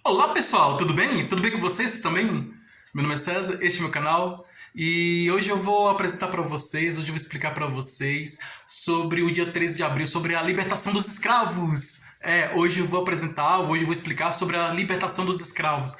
Olá pessoal, tudo bem? Tudo bem com vocês também? Meu nome é César, este é meu canal e hoje eu vou apresentar para vocês, hoje eu vou explicar para vocês sobre o dia 13 de abril, sobre a libertação dos escravos. Hoje eu vou apresentar, hoje eu vou explicar sobre a libertação dos escravos.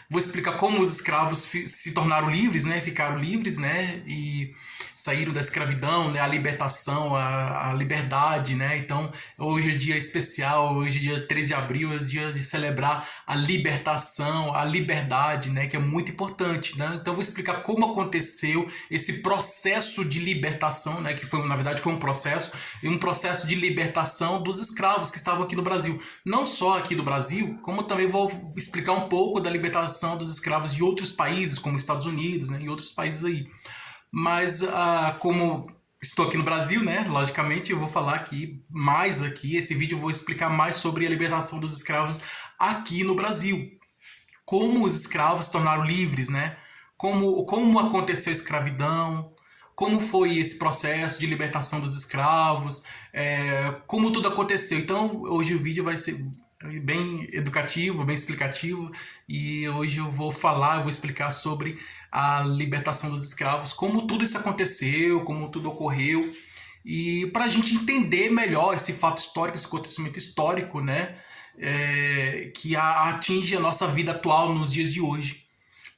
Vou explicar como os escravos se tornaram livres, né? Ficaram livres, né? E saíram da escravidão, né? A libertação, a liberdade, né? Então, hoje é dia especial, hoje é dia 13 de abril, é dia de celebrar a libertação, a liberdade, né? Que é muito importante, né? Então, eu vou explicar como aconteceu esse processo de libertação, né? Que foi, na verdade, foi um processo de libertação dos escravos que estavam aqui no Brasil. Não só aqui do Brasil, como também vou explicar um pouco da libertação dos escravos de outros países, como Estados Unidos, né? E outros países aí. Mas como estou aqui no Brasil, né? Logicamente, eu vou falar aqui. Esse vídeo eu vou explicar mais sobre a libertação dos escravos aqui no Brasil. Como os escravos se tornaram livres, né? Como aconteceu a escravidão, como foi esse processo de libertação dos escravos, como tudo aconteceu. Então, hoje o vídeo vai ser bem educativo, bem explicativo, e hoje eu vou explicar sobre a libertação dos escravos, como tudo isso aconteceu, como tudo ocorreu, e para a gente entender melhor esse fato histórico, esse acontecimento histórico, né, que atinge a nossa vida atual nos dias de hoje.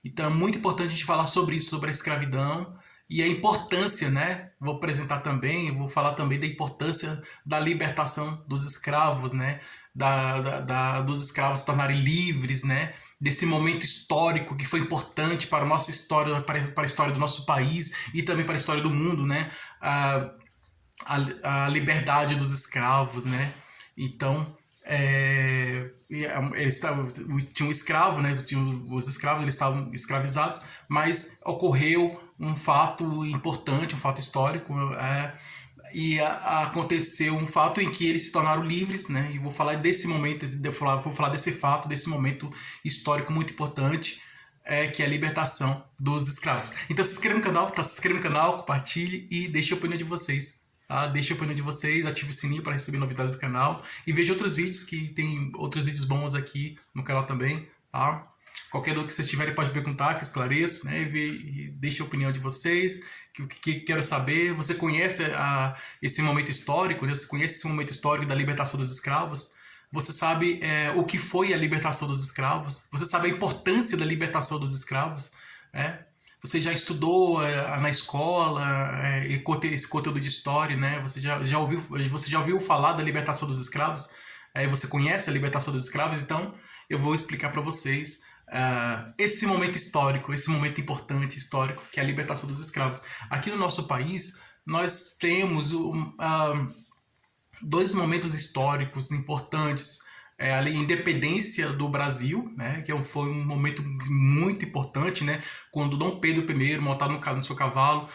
Então é muito importante a gente falar sobre isso, sobre a escravidão e a importância, né? Vou apresentar também, vou falar também da importância da libertação dos escravos, né? Dos escravos se tornarem livres, né? Desse momento histórico que foi importante para a nossa história, para a história do nosso país e também para a história do mundo, né? A liberdade dos escravos, né? Então, tinha um escravo, né? Os escravos eles estavam escravizados, mas ocorreu um fato importante, um fato histórico, aconteceu um fato em que eles se tornaram livres, né? E vou falar desse momento, vou falar desse fato, desse momento histórico muito importante, que é a libertação dos escravos. Então se inscreva no canal, se inscreva no canal, compartilhe e deixe a opinião de vocês. Tá? Deixe a opinião de vocês, ative o sininho para receber novidades do canal e veja outros vídeos, que tem outros vídeos bons aqui no canal também. Tá? Qualquer dúvida que vocês tiverem pode perguntar, que eu esclareço, né? E deixe a opinião de vocês, que quero saber. Você conhece esse momento histórico, né? Você conhece esse momento histórico da libertação dos escravos? Você sabe o que foi a libertação dos escravos? Você sabe a importância da libertação dos escravos? Você já estudou na escola esse conteúdo de história, né? Você já ouviu falar da libertação dos escravos? Você conhece a libertação dos escravos? Então eu vou explicar para vocês esse momento histórico, esse momento importante histórico, que é a libertação dos escravos. Aqui no nosso país, nós temos dois momentos históricos importantes. A independência do Brasil, né, que foi um momento muito importante, né, quando Dom Pedro I, montado no seu cavalo,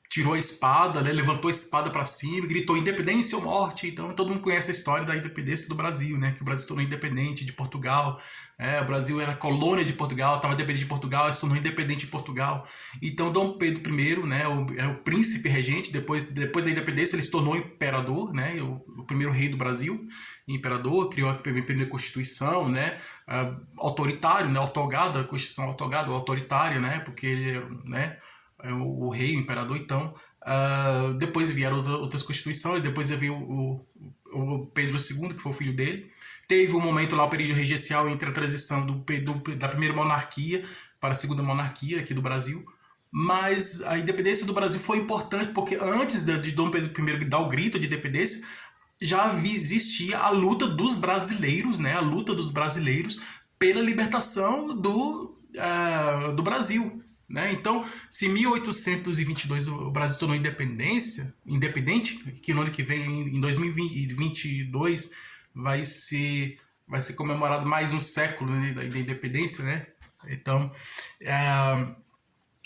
tirou a espada, né, levantou a espada para cima e gritou independência ou morte. Então todo mundo conhece a história da independência do Brasil, né, que o Brasil se tornou independente de Portugal. O Brasil era colônia de Portugal, estava dependente de Portugal, se tornou independente de Portugal. Então Dom Pedro I, né, era o príncipe regente. Depois da independência ele se tornou imperador, né, o primeiro rei do Brasil, imperador, criou a primeira constituição, né, autoritário, né, a constituição autoritária, né, porque ele, né, o rei, o imperador. Então depois vieram outras constituições, depois veio o Pedro II, que foi o filho dele. Teve um momento lá, o período regencial, entre a transição da primeira monarquia para a segunda monarquia aqui do Brasil. Mas a independência do Brasil foi importante porque antes de Dom Pedro I dar o grito de independência, já existia a luta dos brasileiros, né? A luta dos brasileiros pela libertação do Brasil. Né? Então, se em 1822 o Brasil se tornou independente, que no ano que vem, em 2022, vai ser comemorado mais um século, né, da independência, né? Então,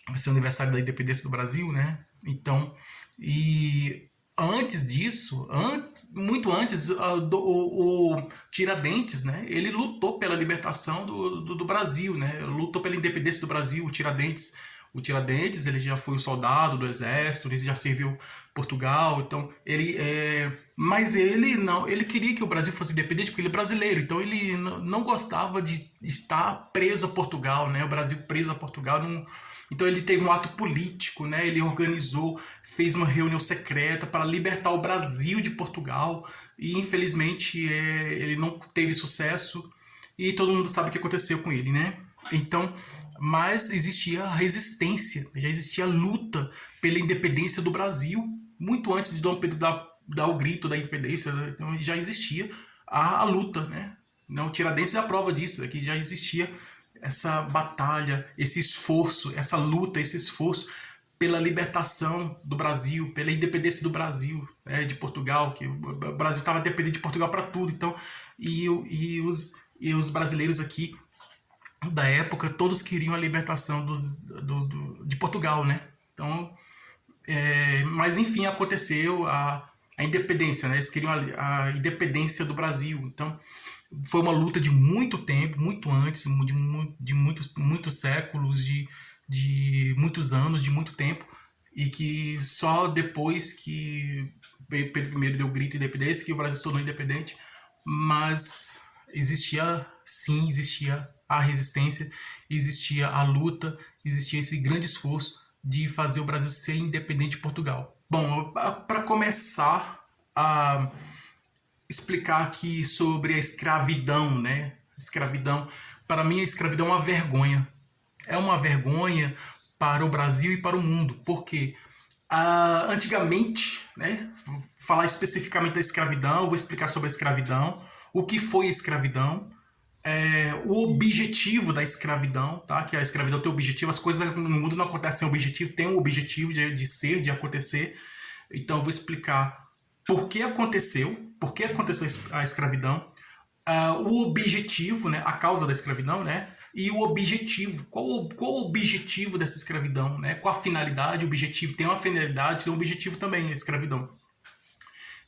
vai ser o aniversário da independência do Brasil, né? Então, e antes disso, muito antes, o Tiradentes, né? Ele lutou pela libertação do Brasil, né? Lutou pela independência do Brasil, o Tiradentes, o Tiradentes, ele já foi um soldado do exército, ele já serviu Portugal, então mas ele não, ele queria que o Brasil fosse independente porque ele é brasileiro, então ele não gostava de estar preso a Portugal, né? O Brasil preso a Portugal não. Então ele teve um ato político, né? Ele organizou, fez uma reunião secreta para libertar o Brasil de Portugal e infelizmente ele não teve sucesso e todo mundo sabe o que aconteceu com ele, né? Então, mas existia a resistência, já existia a luta pela independência do Brasil, muito antes de Dom Pedro dar o grito da independência, então já existia a luta, né? Não, Tiradentes é a prova disso, é que já existia essa batalha, esse esforço, essa luta, esse esforço pela libertação do Brasil, pela independência do Brasil, né, de Portugal, que o Brasil estava dependente de Portugal para tudo, então e os brasileiros aqui da época todos queriam a libertação de Portugal, né? Então, mas enfim aconteceu a independência, né? Eles queriam a independência do Brasil, então foi uma luta de muito tempo, muito antes, de muitos séculos, de muitos anos, de muito tempo, e que só depois que Pedro I deu o grito de independência que o Brasil se tornou independente, mas existia a resistência, existia a luta, existia esse grande esforço de fazer o Brasil ser independente de Portugal. Bom, para começar a explicar aqui sobre a escravidão, né? Escravidão, para mim a escravidão é uma vergonha. É uma vergonha para o Brasil e para o mundo, porque antigamente, né, falar especificamente da escravidão, vou explicar sobre a escravidão, o que foi a escravidão, o objetivo da escravidão, tá? Que a escravidão tem objetivo, as coisas no mundo não acontecem sem objetivo, tem um objetivo de ser, de acontecer. Então eu vou explicar por que aconteceu a escravidão, o objetivo, né, a causa da escravidão, né, e o objetivo, qual o objetivo dessa escravidão, né, qual a finalidade, o objetivo, tem uma finalidade, tem um objetivo também a escravidão.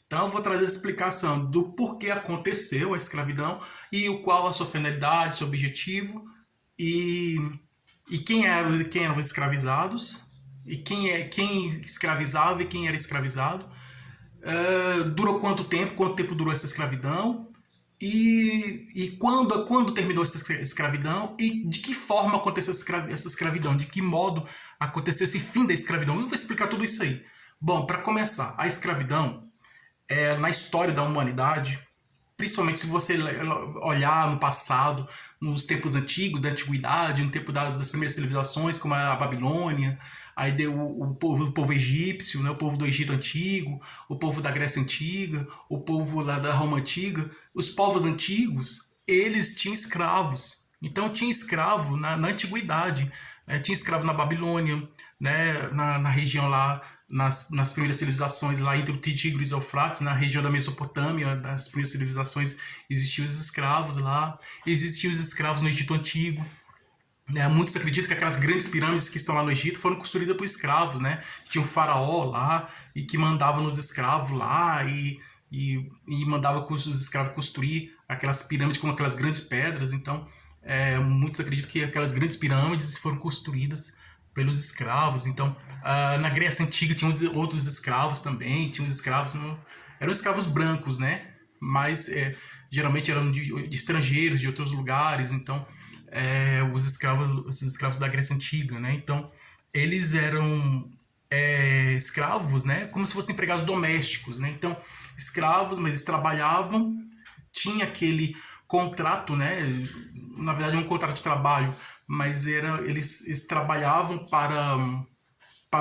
Então eu vou trazer a explicação do porquê aconteceu a escravidão e qual a sua finalidade, seu objetivo e quem eram os escravizados e quem escravizava e quem era escravizado. Durou quanto tempo durou essa escravidão e quando terminou essa escravidão e de que forma aconteceu essa escravidão, de que modo aconteceu esse fim da escravidão. Eu vou explicar tudo isso aí. Bom, para começar, a escravidão na história da humanidade, principalmente se você olhar no passado, nos tempos antigos, da antiguidade, no tempo das primeiras civilizações, como a Babilônia, aí deu o povo egípcio, né, o povo do Egito Antigo, o povo da Grécia Antiga, o povo lá da Roma Antiga. Os povos antigos, eles tinham escravos. Então tinha escravo na antiguidade, tinha escravo na Babilônia, né, na região lá, nas primeiras civilizações lá entre o Tigres e o Eufrates, na região da Mesopotâmia, das primeiras civilizações, existiam os escravos lá, existiam os escravos no Egito Antigo. Muitos acreditam que aquelas grandes pirâmides que estão lá no Egito foram construídas por escravos, né? Tinha um faraó lá e que mandava nos escravos lá e mandava os escravos construir aquelas pirâmides com aquelas grandes pedras. Então, muitos acreditam que aquelas grandes pirâmides foram construídas pelos escravos. Então, na Grécia Antiga tinha outros escravos também, tinham escravos, eram escravos brancos, né? Mas geralmente eram de estrangeiros, de outros lugares. Então, os escravos da Grécia Antiga, né? Então, eles eram escravos, né? Como se fossem empregados domésticos, né? Então, escravos, mas eles trabalhavam, tinha aquele contrato, né? Na verdade, um contrato de trabalho, mas eles trabalhavam para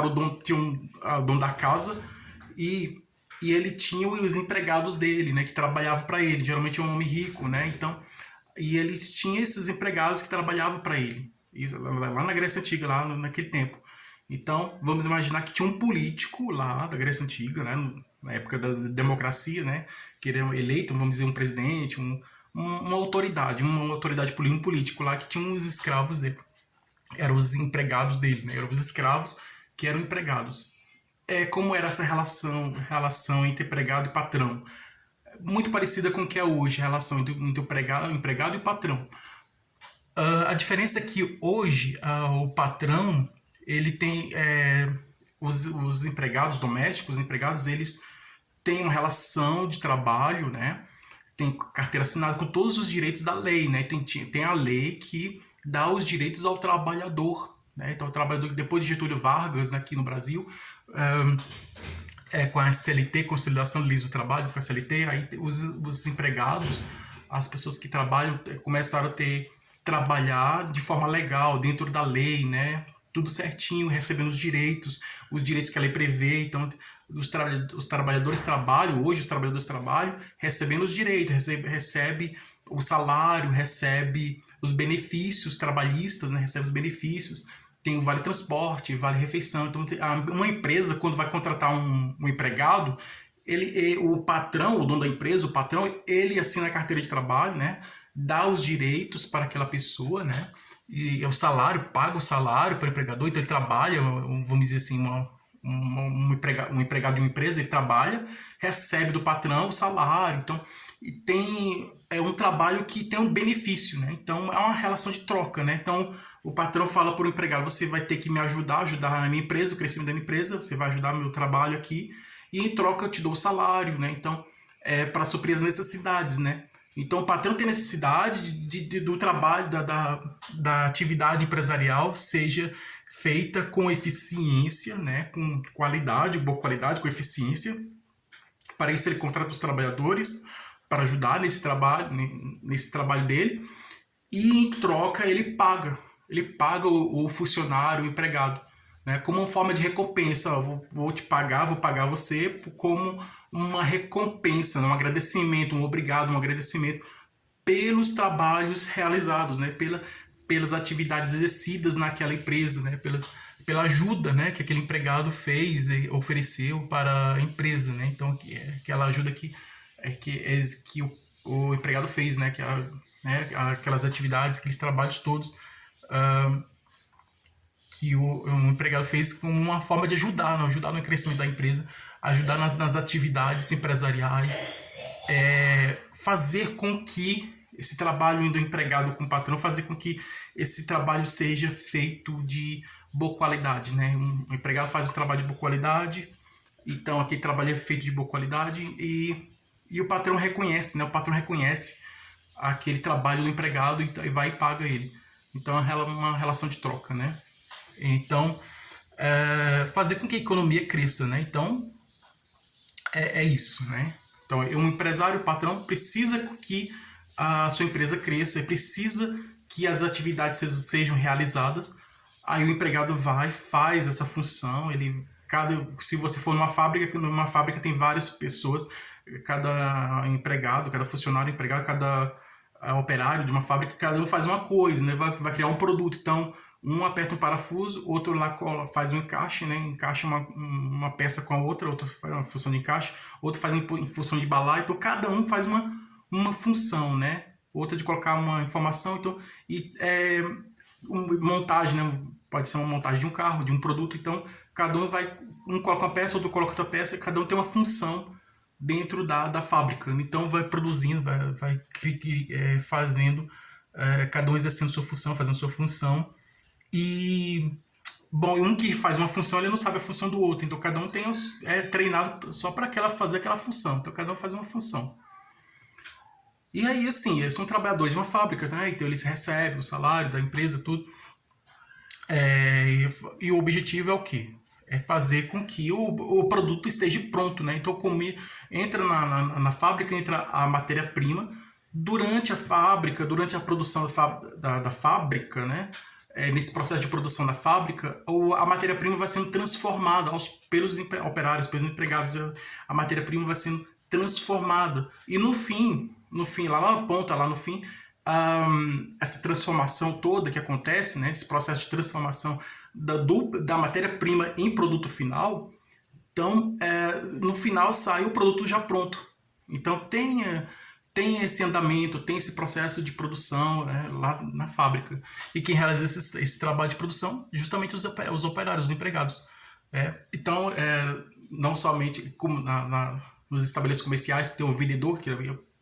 o dono, o dono da casa e ele tinha os empregados dele, né, que trabalhavam para ele, geralmente um homem rico, né, então, e eles tinham esses empregados que trabalhavam para ele, isso, lá na Grécia Antiga, lá naquele tempo. Então, vamos imaginar que tinha um político lá da Grécia Antiga, né, na época da democracia, né, que era eleito, vamos dizer, um presidente, uma autoridade política, um político lá que tinha uns escravos dele. Eram os empregados dele, né? Eram os escravos que eram empregados. Como era essa relação entre empregado e patrão? Muito parecida com o que é hoje, a relação entre empregado e patrão. A diferença é que hoje o patrão ele tem os empregados domésticos, os empregados, eles têm uma relação de trabalho, né? Tem carteira assinada com todos os direitos da lei, né? Tem a lei que dá os direitos ao trabalhador, né? Então, o trabalhador, depois de Getúlio Vargas, né, aqui no Brasil, com a CLT, Consolidação de Leis do Trabalho, com a CLT, aí os empregados, as pessoas que trabalham, começaram a trabalhar de forma legal, dentro da lei, né? Tudo certinho, recebendo os direitos que a lei prevê. Então, os trabalhadores trabalham, hoje os trabalhadores trabalham recebendo os direitos, recebe o salário, recebe os benefícios trabalhistas, né? Recebe os benefícios, tem o vale transporte, vale refeição. Então, uma empresa, quando vai contratar um empregado, o patrão, o dono da empresa, o patrão, ele assina a carteira de trabalho, né? Dá os direitos para aquela pessoa, né? E o salário, paga o salário para o empregador, então ele trabalha, vamos dizer assim, um empregado de uma empresa, ele trabalha, recebe do patrão o salário, então é um trabalho que tem um benefício, né? Então é uma relação de troca, né? Então o patrão fala para o empregado: você vai ter que me ajudar a minha empresa, o crescimento da minha empresa, você vai ajudar meu trabalho aqui, e em troca eu te dou o salário, né? Então para suprir as necessidades, né? Então o patrão tem necessidade do trabalho, da atividade empresarial seja feita com eficiência, né? Com qualidade, boa qualidade, com eficiência. Para isso ele contrata os trabalhadores para ajudar nesse trabalho dele, e em troca ele paga o funcionário, o empregado, né? Como uma forma de recompensa. Vou te pagar, vou pagar você como uma recompensa, um agradecimento, um obrigado, um agradecimento pelos trabalhos realizados, né? Pelas atividades exercidas naquela empresa, né? Pela ajuda, né, que aquele empregado fez e ofereceu para a empresa, né? Então, aquela ajuda que o empregado fez, né? Aquelas atividades, aqueles trabalhos todos que o empregado fez como uma forma de ajudar no crescimento da empresa, ajudar nas atividades empresariais, fazer com que esse trabalho do empregado com o patrão, fazer com que esse trabalho seja feito de boa qualidade, né? O empregado faz um trabalho de boa qualidade, então aquele trabalho é feito de boa qualidade, e o patrão reconhece, né? O patrão reconhece aquele trabalho do empregado e vai e paga ele. Então é uma relação de troca, né? Então, fazer com que a economia cresça, né? Então, é isso, né? Então, um empresário, o patrão, precisa que a sua empresa cresça, precisa que as atividades sejam realizadas. Aí o empregado faz essa função. Se você for numa fábrica tem várias pessoas, cada empregado, cada funcionário empregado, cada operário de uma fábrica, cada um faz uma coisa, né? Vai criar um produto. Então, um aperta um parafuso, outro lá faz um encaixe, né? Encaixa uma peça com a outra, outro faz uma função de encaixe, outro faz em função de embalar. Então, cada um faz uma função, né? Outra de colocar uma informação. Então, montagem, né? Pode ser uma montagem de um carro, de um produto. Então, cada um coloca uma peça, outro coloca outra peça, e cada um tem uma função dentro da fábrica. Então, vai produzindo, vai fazendo, cada um exercendo sua função, fazendo sua função. E, bom, um que faz uma função, ele não sabe a função do outro. Então, cada um é treinado só para fazer aquela função. Então, cada um faz uma função. E aí, assim, eles são trabalhadores de uma fábrica, né? Então, eles recebem o salário da empresa, tudo. E o objetivo é o quê? É fazer com que o produto esteja pronto, né? Então, entra na fábrica, entra a matéria-prima. Durante a produção da fábrica, né? Nesse processo de produção da fábrica, a matéria-prima vai sendo transformada pelos operários, pelos empregados. A matéria-prima vai sendo transformada. E no fim, lá na ponta, lá no fim, essa transformação toda que acontece, né, esse processo de transformação da matéria-prima em produto final, então, no final sai o produto já pronto. Então, tem esse andamento, tem esse processo de produção, né, lá na fábrica. E quem realiza esse trabalho de produção, justamente os operários, os empregados. Então, não somente como nos estabelecimentos comerciais, que tem o vendedor, que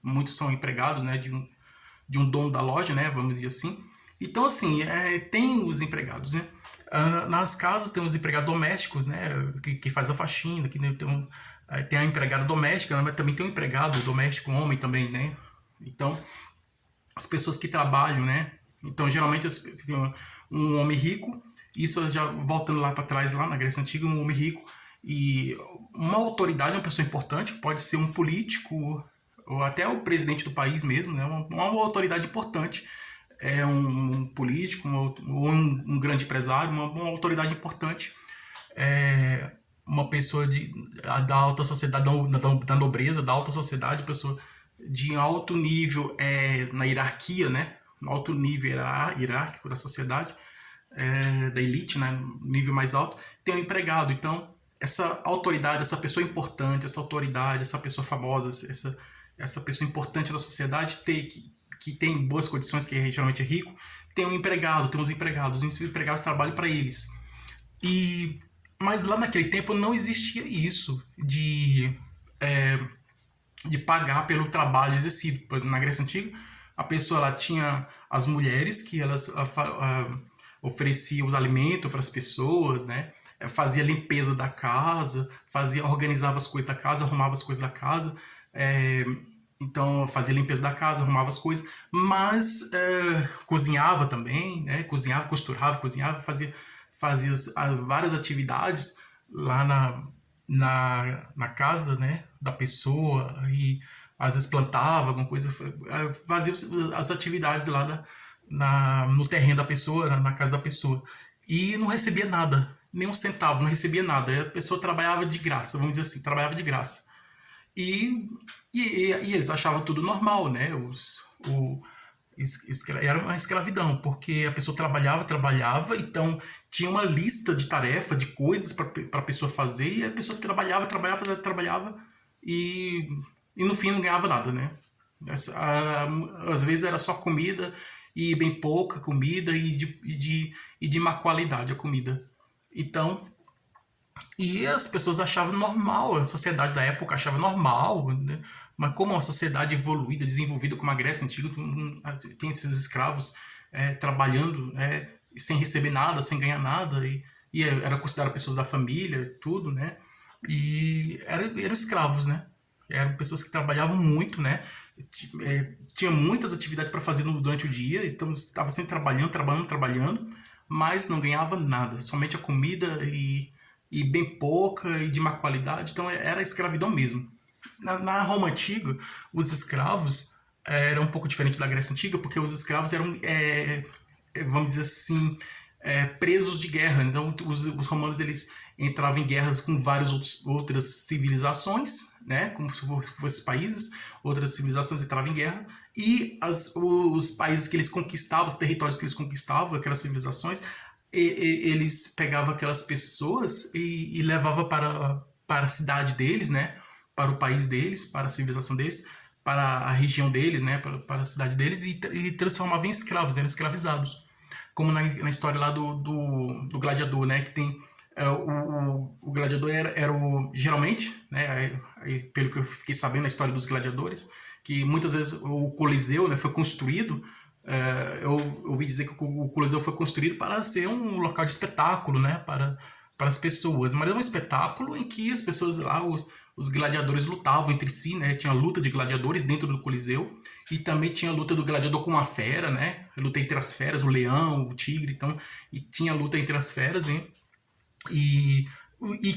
muitos são empregados, né, de um dono da loja, né, vamos dizer assim. Então, assim, tem os empregados, né? Nas casas tem os empregados domésticos, né, que faz a faxina, que tem a empregada doméstica, né, mas também tem um empregado doméstico, um homem também, né? Então, as pessoas que trabalham, né? Então, geralmente, tem um homem rico, isso já voltando lá para trás, lá na Grécia Antiga, um homem rico, e uma autoridade, uma pessoa importante, pode ser um político, ou até o presidente do país mesmo, né? Uma autoridade importante, um político, ou um grande empresário, uma autoridade importante, uma pessoa da alta sociedade, da nobreza, da alta sociedade, pessoa de alto nível na hierarquia, né? No alto nível hierárquico da sociedade, da elite, né? Nível mais alto, tem um empregado. Então, essa autoridade, essa pessoa importante, essa autoridade, essa pessoa famosa, essa pessoa importante da sociedade que tem boas condições, que geralmente é rico, tem um empregado, tem uns empregados. Os empregados trabalham para eles. Mas lá naquele tempo não existia isso de pagar pelo trabalho exercido. Na Grécia Antiga, a pessoa lá tinha as mulheres que elas ofereciam os alimentos para as pessoas, né? Fazia limpeza da casa, organizava as coisas da casa, arrumava as coisas da casa, então fazia limpeza da casa, arrumava as coisas, mas cozinhava também, né? Cozinhava, costurava, cozinhava, fazia várias atividades lá na casa, né, da pessoa, e às vezes plantava alguma coisa, fazia as atividades lá no terreno da pessoa, na casa da pessoa, e não recebia nada, nem um centavo, não recebia nada. A pessoa trabalhava de graça, vamos dizer assim, trabalhava de graça. E eles achavam tudo normal, né? Era uma escravidão, porque a pessoa trabalhava, então tinha uma lista de tarefa, de coisas para a pessoa fazer, e a pessoa trabalhava, e no fim não ganhava nada, né? Às vezes era só comida, e bem pouca comida, e de má qualidade a comida. Então, e as pessoas achavam normal, a sociedade da época achava normal, né? Mas como uma sociedade evoluída, desenvolvida como a Grécia Antiga, tem esses escravos trabalhando sem receber nada, sem ganhar nada, e era considerado pessoas da família, tudo, né? E eram escravos, né? Eram pessoas que trabalhavam muito, né? Tinha muitas atividades para fazer durante o dia, então estava sempre trabalhando, mas não ganhava nada, somente a comida e bem pouca e de má qualidade, então era escravidão mesmo. Na Roma Antiga, os escravos eram um pouco diferente da Grécia Antiga, porque os escravos eram, vamos dizer assim, presos de guerra. Então, os romanos eles entravam em guerras com várias outras civilizações, né? Como se fossem países, outras civilizações entravam em guerra, e os países que eles conquistavam, os territórios que eles conquistavam, aquelas civilizações, eles pegavam aquelas pessoas e levavam para a cidade deles, né? Para o país deles, para a civilização deles, para a região deles, né? Para a cidade deles, e transformavam em escravos, eram escravizados. Como na história lá do gladiador, né? Que tem o gladiador era geralmente, né? Pelo que eu fiquei sabendo na história dos gladiadores, que muitas vezes o Coliseu, né, foi construído. Eu ouvi dizer que o Coliseu foi construído para ser um local de espetáculo, né, para as pessoas, mas é um espetáculo em que as pessoas lá, os gladiadores lutavam entre si, né, tinha luta de gladiadores dentro do Coliseu, e também tinha luta do gladiador com a fera, né, luta entre as feras, o leão, o tigre, então, e tinha luta entre as feras, hein, e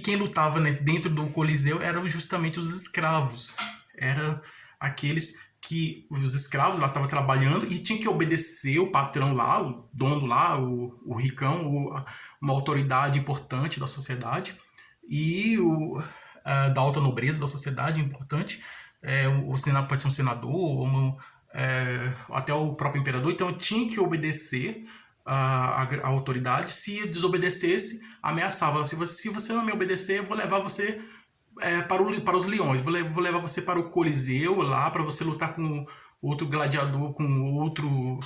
quem lutava, né, dentro do Coliseu eram justamente os escravos, eram aqueles que os escravos lá estavam trabalhando e tinham que obedecer o patrão lá, o dono lá, o ricão, uma autoridade importante da sociedade, e da alta nobreza da sociedade importante, o senado pode ser um senador, até o próprio imperador, então tinha que obedecer a autoridade. Se desobedecesse, ameaçava: se você não me obedecer, eu vou levar você para os leões, vou levar você para o Coliseu lá, para você lutar com outro gladiador, com outro,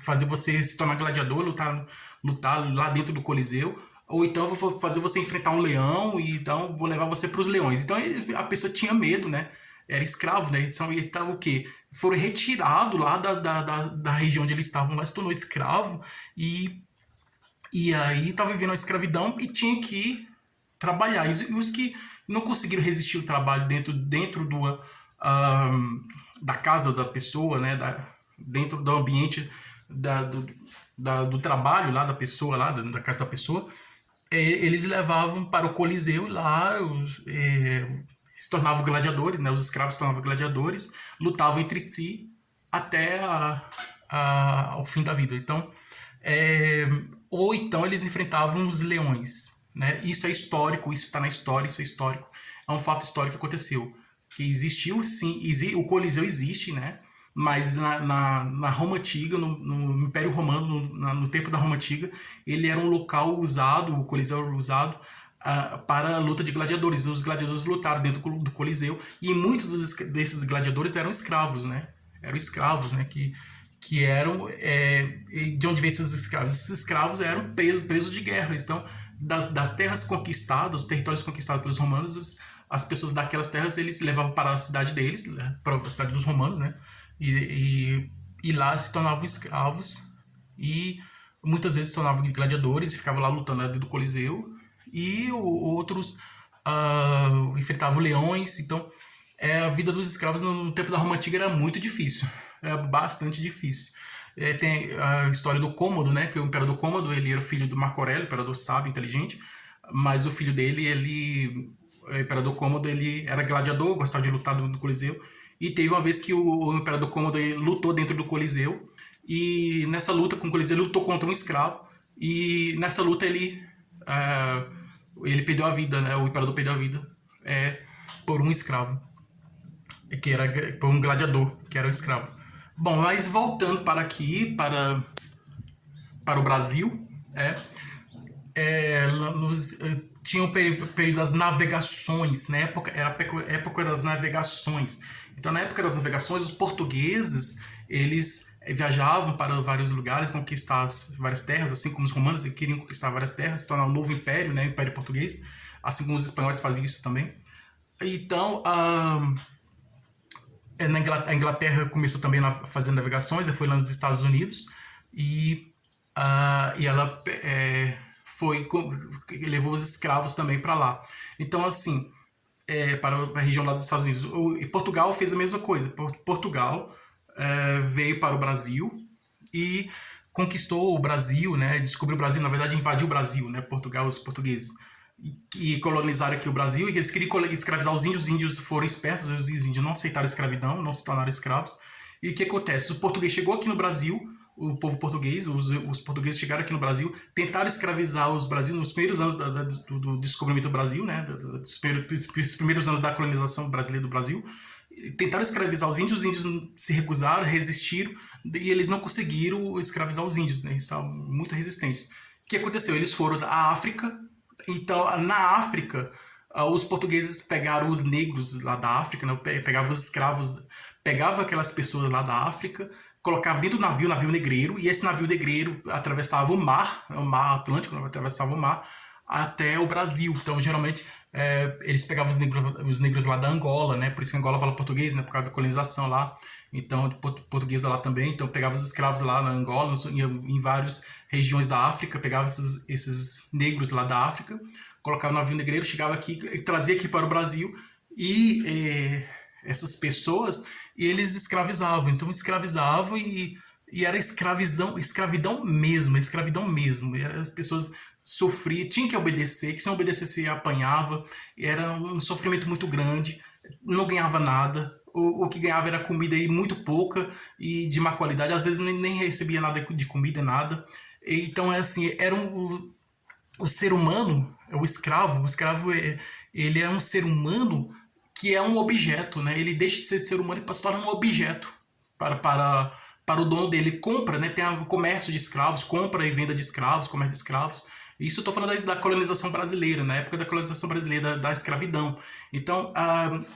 fazer você se tornar gladiador, lutar lá dentro do Coliseu, ou então vou fazer você enfrentar um leão, e então vou levar você para os leões. Então a pessoa tinha medo, né? Era escravo, né? Então ele estava o quê? Foram retirados lá da região onde eles estavam, lá se tornou escravo, e E aí estava vivendo a escravidão e tinha que trabalhar. E os que não conseguiram resistir ao trabalho dentro ah, da casa da pessoa, né, dentro do ambiente do, do trabalho lá da pessoa, lá da casa da pessoa, eles levavam para o Coliseu e lá se tornavam gladiadores, né, os escravos se tornavam gladiadores, lutavam entre si até ao fim da vida. Então, é, ou então eles enfrentavam os leões, né? Isso é histórico, isso está na história, isso é histórico. É um fato histórico que aconteceu. Que existiu, sim, o Coliseu existe, né? Mas na Roma Antiga, no Império Romano, no tempo da Roma Antiga, ele era um local usado, o Coliseu era usado para a luta de gladiadores. Os gladiadores lutaram dentro do Coliseu e muitos desses gladiadores eram escravos, né? Eram escravos, né? Que eram... de onde vêm esses escravos? Esses escravos eram presos de guerra. Então, das terras conquistadas, os territórios conquistados pelos romanos, as pessoas daquelas terras eles levavam para a cidade deles, né? Para a cidade dos romanos, né? E lá se tornavam escravos e muitas vezes se tornavam gladiadores e ficavam lá lutando dentro do Coliseu. E outros enfrentavam leões. Então, a vida dos escravos no tempo da Roma Antiga era muito difícil. Era bastante difícil. Tem a história do Cômodo, né? Que o imperador Cômodo, ele era filho do Marco Aurélio, imperador sábio, inteligente. Mas o filho dele, o imperador Cômodo, ele era gladiador, gostava de lutar no Coliseu. E teve uma vez que o imperador Cômodo lutou dentro do Coliseu. E nessa luta com o Coliseu, ele lutou contra um escravo. E nessa luta ele perdeu a vida, né? O imperador perdeu a vida por um escravo, que era por um gladiador, que era um escravo. Bom, mas voltando para aqui, para o Brasil, tinha o período das navegações, né? Era a época das navegações. Então, na época das navegações, os portugueses, eles viajavam para vários lugares, conquistar várias terras, assim como os romanos queriam conquistar várias terras, se tornar um novo império, né? O Império Português, assim como os espanhóis faziam isso também. Então, a Inglaterra começou também a fazer navegações, foi lá nos Estados Unidos, e ela levou os escravos também para lá. Então, assim, para a região lá dos Estados Unidos. E Portugal fez a mesma coisa. Portugal veio para o Brasil e conquistou o Brasil, né? Descobriu o Brasil, na verdade invadiu o Brasil, né? Portugal, os portugueses. E colonizaram aqui o Brasil, e eles queriam escravizar os índios foram espertos, os índios não aceitaram a escravidão, não se tornaram escravos. E o que acontece? O português chegou aqui no Brasil, o povo português, os portugueses chegaram aqui no Brasil, tentaram escravizar os brasileiros nos primeiros anos do descobrimento do Brasil, né? Dos primeiros anos da colonização brasileira do Brasil. Tentaram escravizar os índios se recusaram, resistiram, e eles não conseguiram escravizar os índios, né? Eles são muito resistentes. O que aconteceu? Eles foram à África. Então, na África, os portugueses pegaram os negros lá da África, né? Pegavam os escravos, pegavam aquelas pessoas lá da África, colocava dentro do navio negreiro, e esse navio negreiro atravessava o mar Atlântico, atravessava o mar até o Brasil. Então, geralmente, eles pegavam os negros lá da Angola, né? Por isso que Angola fala português, né? Por causa da colonização lá. Então, portuguesa lá também. Então, pegava os escravos lá na Angola, em várias regiões da África, pegava esses negros lá da África, colocava no navio negreiro, chegava aqui, trazia aqui para o Brasil, e essas pessoas, eles escravizavam. Então, escravizavam e era escravidão mesmo. E as pessoas sofriam, tinham que obedecer, que se não obedecesse apanhava, era um sofrimento muito grande, não ganhava nada. O que ganhava era comida aí muito pouca e de má qualidade, às vezes nem recebia nada de comida, nada. Então, assim, era o ser humano, o escravo, ele é um ser humano que é um objeto, né? Ele deixa de ser humano e se torna um objeto para o dono dele. Ele compra, né? Tem o comércio de escravos, compra e venda de escravos, comércio de escravos. Isso eu estou falando da colonização brasileira, na época da colonização brasileira, da escravidão. Então,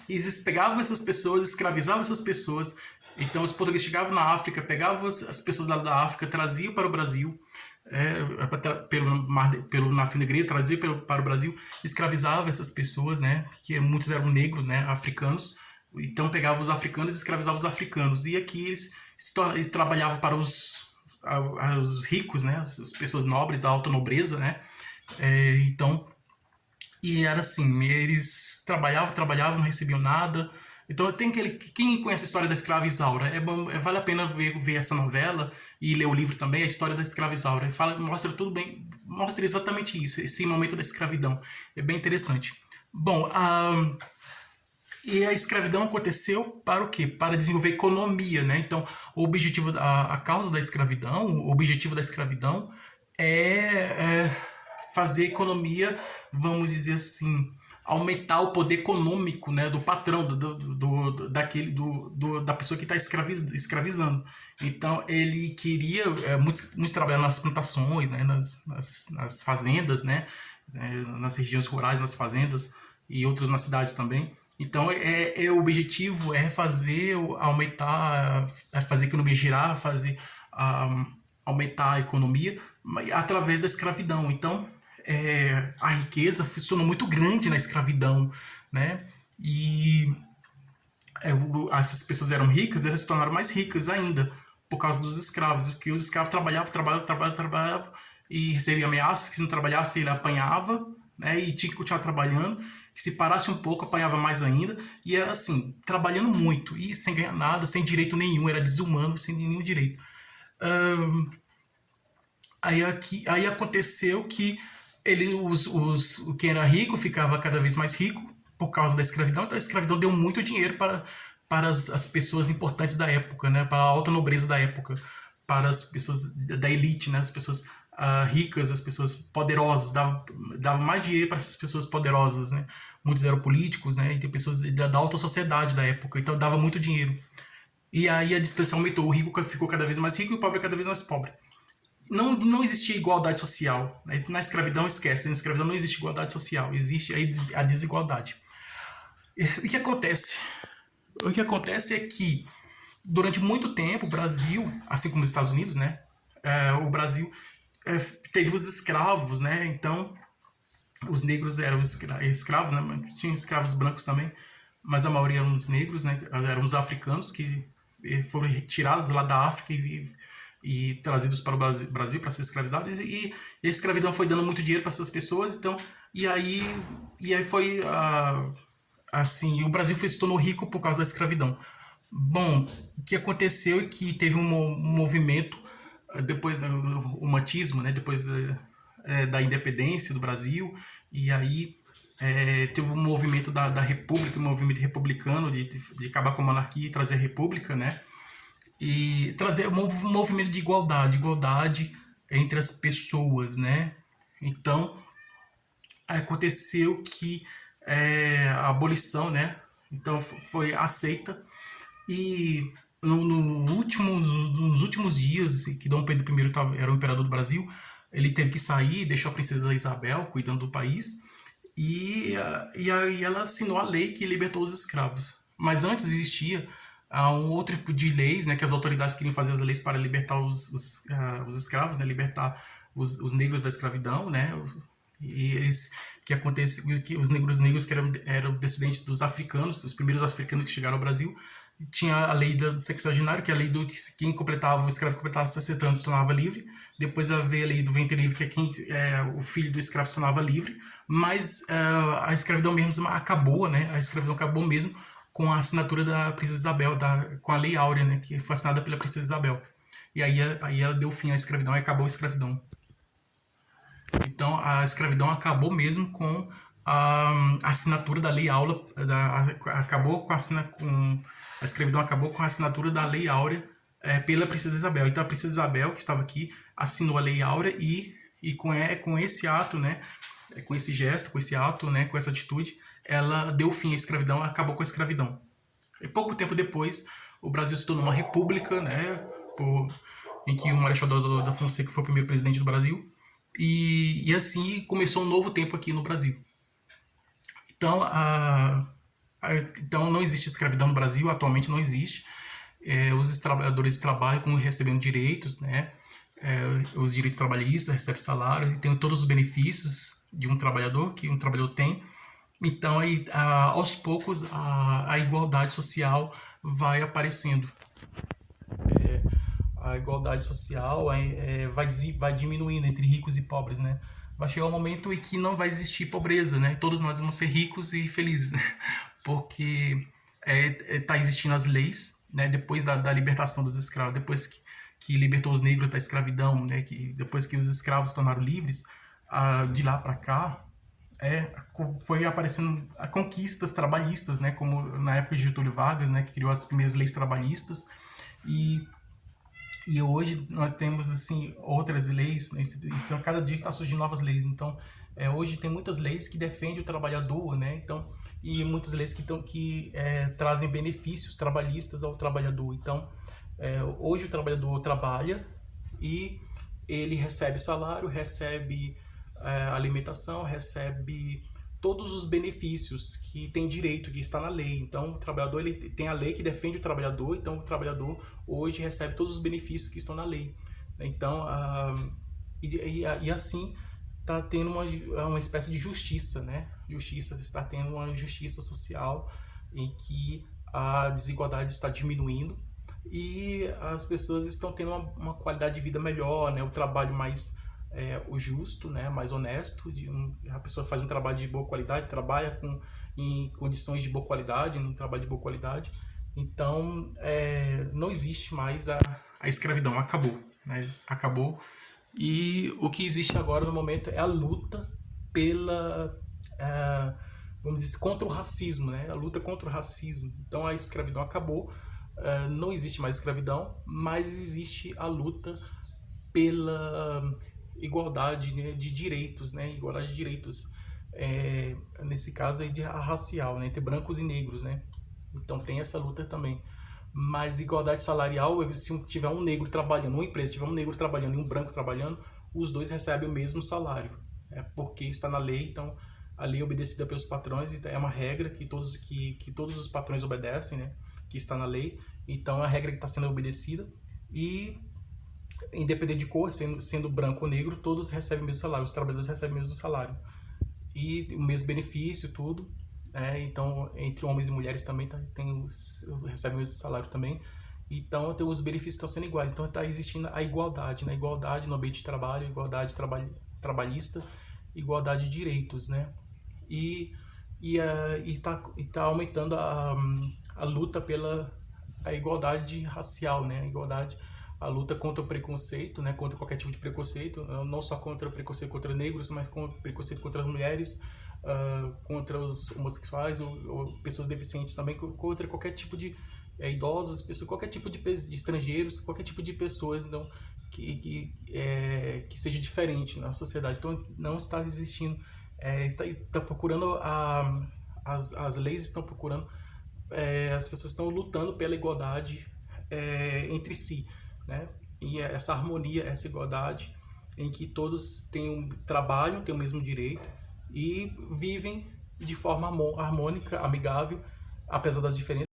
eles pegavam essas pessoas, escravizavam essas pessoas. Então, os portugueses chegavam na África, pegavam as pessoas lá da África, traziam para o Brasil, pelo navio negreiro, traziam para o Brasil, escravizavam essas pessoas, né? Que muitos eram negros, né? Africanos. Então, pegavam os africanos e escravizavam os africanos. E aqui eles trabalhavam para os os ricos, né, as pessoas nobres da alta nobreza, né, então, e era assim, eles trabalhavam, não recebiam nada. Então tem quem conhece a história da escrava Isaura, vale a pena ver essa novela e ler o livro também, a história da escrava Isaura. Mostra tudo bem, mostra exatamente isso, esse momento da escravidão. É bem interessante. Bom, e a escravidão aconteceu para o quê? Para desenvolver economia, né? Então, a causa da escravidão, o objetivo da escravidão é fazer a economia, vamos dizer assim, aumentar o poder econômico, né, do patrão, da pessoa que está escravizando. Então, ele queria, muitos trabalham nas plantações, né, nas fazendas, né, nas regiões rurais, nas fazendas, e outros nas cidades também. Então, o objetivo é fazer aumentar, fazer a economia girar, aumentar a economia através da escravidão. Então, a riqueza funcionou muito grande na escravidão, né? E essas pessoas eram ricas, elas se tornaram mais ricas ainda por causa dos escravos, porque os escravos trabalhavam e recebiam ameaças, que se não trabalhasse ele apanhava, né? E tinha que continuar trabalhando, que se parasse um pouco apanhava mais ainda, e era assim, trabalhando muito e sem ganhar nada, sem direito nenhum, era desumano, sem nenhum direito. Aí aconteceu que quem era rico ficava cada vez mais rico por causa da escravidão. Então a escravidão deu muito dinheiro para as pessoas importantes da época, né? Para a alta nobreza da época, para as pessoas da elite, né? As pessoas ricas, as pessoas poderosas, dava mais dinheiro para essas pessoas poderosas, né? Muitos eram políticos, né? E tem pessoas da alta sociedade da época, então dava muito dinheiro. E aí a distância aumentou, o rico ficou cada vez mais rico e o pobre cada vez mais pobre. Não existia igualdade social. Na escravidão, esquece, na escravidão não existe igualdade social, existe a desigualdade. O que acontece? O que acontece é que, durante muito tempo, o Brasil, assim como os Estados Unidos, né, o Brasil teve os escravos, né, então os negros eram escravos, né, tinha escravos brancos também, mas a maioria eram os negros, né, eram os africanos que foram retirados lá da África e trazidos para o Brasil para ser escravizados, e a escravidão foi dando muito dinheiro para essas pessoas. Então, e aí foi assim, o Brasil se tornou rico por causa da escravidão. Bom, o que aconteceu é que teve um movimento depois do humanismo, né, depois da independência do Brasil, e aí teve um movimento da República, um movimento republicano de acabar com a monarquia e trazer a República, né? E trazer um movimento de igualdade entre as pessoas, né? Então, aconteceu que a abolição, né? Então, foi aceita, e nos últimos dias que Dom Pedro I era o imperador do Brasil, ele teve que sair, deixou a princesa Isabel cuidando do país, e aí ela assinou a lei que libertou os escravos. Mas antes existia um outro tipo de leis, né, que as autoridades queriam fazer as leis para libertar os escravos, né, libertar os negros da escravidão, né, e eles que os negros que eram descendentes dos africanos, os primeiros africanos que chegaram ao Brasil. Tinha a lei do sexagenário, que é a lei do quem completava, o escravo que completava 60 anos se tornava livre. Depois havia a lei do ventre livre, que é quem o filho do escravo se tornava livre. Mas a escravidão mesmo acabou, né? A escravidão acabou mesmo com a assinatura da princesa Isabel, com a Lei Áurea, né? Que foi assinada pela princesa Isabel. E aí ela deu fim à escravidão e acabou a escravidão. Então a escravidão acabou mesmo com a assinatura da Lei Áurea, a escravidão acabou com a assinatura da Lei Áurea pela princesa Isabel. Então a princesa Isabel, que estava aqui, assinou a Lei Áurea e com esse ato, né, com esse gesto, com esse ato, né, com essa atitude, ela deu fim à escravidão, acabou com a escravidão. E pouco tempo depois, o Brasil se tornou uma república, né, em que o Marechal Deodoro da Fonseca foi o primeiro presidente do Brasil, e assim começou um novo tempo aqui no Brasil. Então não existe escravidão no Brasil, atualmente não existe. Os trabalhadores trabalham recebendo direitos, né? Os direitos trabalhistas, recebem salário, tem todos os benefícios de um trabalhador que um trabalhador tem. Então, aí, aos poucos, a igualdade social vai aparecendo. a igualdade social vai diminuindo entre ricos e pobres, né? Vai chegar um momento em que não vai existir pobreza, né? Todos nós vamos ser ricos e felizes, né? Porque tá existindo as leis, né? Depois da libertação dos escravos, depois que libertou os negros da escravidão, né? Que depois que os escravos se tornaram livres, de lá para cá, foi aparecendo conquistas trabalhistas, né? Como na época de Getúlio Vargas, né? Que criou as primeiras leis trabalhistas. E hoje nós temos assim outras leis, né? Então, cada dia está surgindo novas leis. Então, hoje tem muitas leis que defendem o trabalhador, né? Então, e muitas leis que trazem benefícios trabalhistas ao trabalhador. Então, hoje o trabalhador trabalha e ele recebe salário, recebe alimentação, recebe todos os benefícios que tem direito, que está na lei. Então, o trabalhador ele tem a lei que defende o trabalhador, então o trabalhador hoje recebe todos os benefícios que estão na lei. Então, e assim está tendo uma espécie de justiça, né? Justiça, está tendo uma justiça social em que a desigualdade está diminuindo e as pessoas estão tendo uma qualidade de vida melhor, né? O trabalho mais o justo, né, mais honesto, a pessoa faz um trabalho de boa qualidade, trabalha em condições de boa qualidade, num trabalho de boa qualidade. Então, não existe mais a escravidão, acabou, né? Acabou. E o que existe agora no momento é a luta pela, vamos dizer, contra o racismo, né? A luta contra o racismo. Então, a escravidão acabou, não existe mais escravidão, mas existe a luta pela igualdade, né, de direitos, né? Igualdade de direitos, nesse caso aí de racial, né? Entre brancos e negros, né? Então tem essa luta também. Mas igualdade salarial, se tiver um negro trabalhando, uma empresa tiver um negro trabalhando e um branco trabalhando, os dois recebem o mesmo salário, porque está na lei. Então a lei é obedecida pelos patrões, então é uma regra que todos os patrões obedecem, né? Que está na lei. Então é a regra que está sendo obedecida e independente de cor, sendo branco ou negro, todos recebem o mesmo salário, os trabalhadores recebem o mesmo salário e o mesmo benefício, tudo. Então, entre homens e mulheres também recebem o mesmo salário também. Então, os benefícios estão sendo iguais. Então, está existindo a igualdade, né? Igualdade no ambiente de trabalho, igualdade trabalhista, igualdade de direitos, né? E está aumentando a luta pela a igualdade racial, né? A luta contra o preconceito, né? Contra qualquer tipo de preconceito, não só contra o preconceito contra negros, mas contra o preconceito contra as mulheres, contra os homossexuais ou pessoas deficientes também, contra qualquer tipo de idosos, qualquer tipo de estrangeiros, qualquer tipo de pessoas, então, que seja diferente na sociedade. Então, não está existindo, está procurando, as leis estão procurando, as pessoas estão lutando pela igualdade entre si, né? E essa harmonia, essa igualdade em que todos trabalham, têm o mesmo direito e vivem de forma harmônica, amigável, apesar das diferenças.